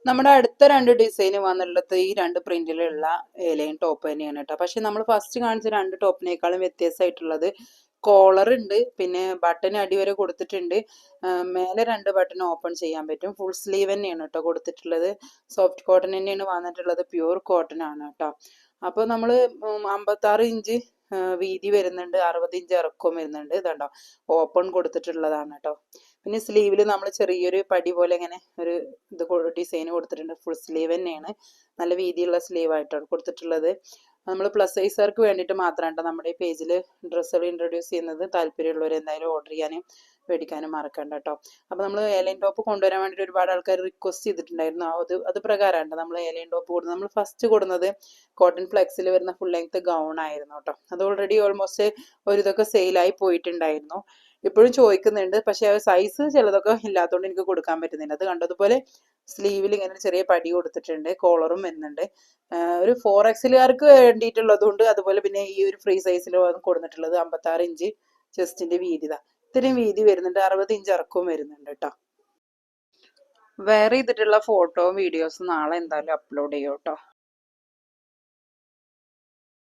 നമ്മുടെ അടുത്ത രണ്ട് ഡിസൈൻ വന്നുള്ളത് ഈ രണ്ട് പ്രിന്റിലുള്ള ലൈൻ ടോപ്പ് തന്നെയാണ് കേട്ടോ. പക്ഷെ നമ്മൾ ഫസ്റ്റ് കാണിച്ച രണ്ട് ടോപ്പിനേക്കാളും വ്യത്യാസമായിട്ടുള്ളത് കോളർ ഉണ്ട്, പിന്നെ ബട്ടൺ അടി വരെ കൊടുത്തിട്ടുണ്ട്, മേലെ രണ്ട് ബട്ടൺ ഓപ്പൺ ചെയ്യാൻ പറ്റും. ഫുൾ സ്ലീവ് തന്നെയാണ് കേട്ടോ കൊടുത്തിട്ടുള്ളത്. സോഫ്റ്റ് കോട്ടൺ തന്നെയാണ് വന്നിട്ടുള്ളത്, പ്യൂർ കോട്ടൺ ആണ് കേട്ടോ. അപ്പോൾ നമ്മൾ 56 ഇഞ്ച് വീതി വരുന്നുണ്ട്, 60 ഇഞ്ച് ഇറക്കവും വരുന്നുണ്ട്. ഇതുണ്ടോ ഓപ്പൺ കൊടുത്തിട്ടുള്ളതാണ് കേട്ടോ. പിന്നെ സ്ലീവിൽ നമ്മൾ ചെറിയൊരു പടി പോലെ ഇങ്ങനെ ഒരു ഇത് ഡിസൈൻ കൊടുത്തിട്ടുണ്ട്. ഫുൾ സ്ലീവ് തന്നെയാണ്, നല്ല വീതിയുള്ള സ്ലീവ് ആയിട്ടാണ് കൊടുത്തിട്ടുള്ളത്. നമ്മൾ പ്ലസ് സൈസുകാർക്ക് വേണ്ടിയിട്ട് മാത്രമാണ് നമ്മുടെ ഈ പേജിൽ ഡ്രസ്സുകൾ ഇൻട്രൊഡ്യൂസ് ചെയ്യുന്നത്. താല്പര്യമുള്ളവർ എന്തായാലും ഓർഡർ ചെയ്യാനും മേടിക്കാനും മറക്കണ്ട കേട്ടോ. അപ്പോൾ നമ്മൾ ഏലൈൻ ടോപ്പ് കൊണ്ടുവരാൻ വേണ്ടിയിട്ട് ഒരുപാട് ആൾക്കാർ റിക്വസ്റ്റ് ചെയ്തിട്ടുണ്ടായിരുന്നു. അത് പ്രകാരമാണ് നമ്മൾ ഏലൈൻ ടോപ്പ് കൊടുക്കുന്നത്. നമ്മൾ ഫസ്റ്റ് കൊടുക്കുന്നത് കോട്ടൺ ഫ്ലെക്സിൽ വരുന്ന ഫുൾ ലെങ്ത് ഗൗൺ ആയിരുന്നു കേട്ടോ. അത് ഓൾറെഡി ഓൾമോസ്റ്റ് ഒരു ഇതൊക്കെ സെയിലായി പോയിട്ടുണ്ടായിരുന്നു. ഇപ്പോഴും ചോദിക്കുന്നുണ്ട്, പക്ഷേ സൈസ് ചിലതൊക്കെ ഇല്ലാത്തതുകൊണ്ട് എനിക്ക് കൊടുക്കാൻ പറ്റുന്നില്ല. അത് കണ്ടതുപോലെ സ്ലീവിൽ ഇങ്ങനെ ചെറിയ പടി കൊടുത്തിട്ടുണ്ട്, കോളറും വരുന്നുണ്ട്. ഒരു 4Xകാർക്ക് വേണ്ടിയിട്ടുള്ളതുകൊണ്ട്, അതുപോലെ പിന്നെ ഈ ഒരു ഫ്രീ സൈസിൽ കൊടുത്തിട്ടുള്ളത് 56 ഇഞ്ച് ചെസ്റ്റിന്റെ വീതി. ഇത്രയും വീതി വരുന്നുണ്ട്, 60 ഇഞ്ച് ഇറക്കവും വരുന്നുണ്ട് കേട്ടോ. വെയർ ചെയ്തിട്ടുള്ള ഫോട്ടോയും വീഡിയോസും നാളെ എന്തായാലും അപ്ലോഡ് ചെയ്യും കേട്ടോ.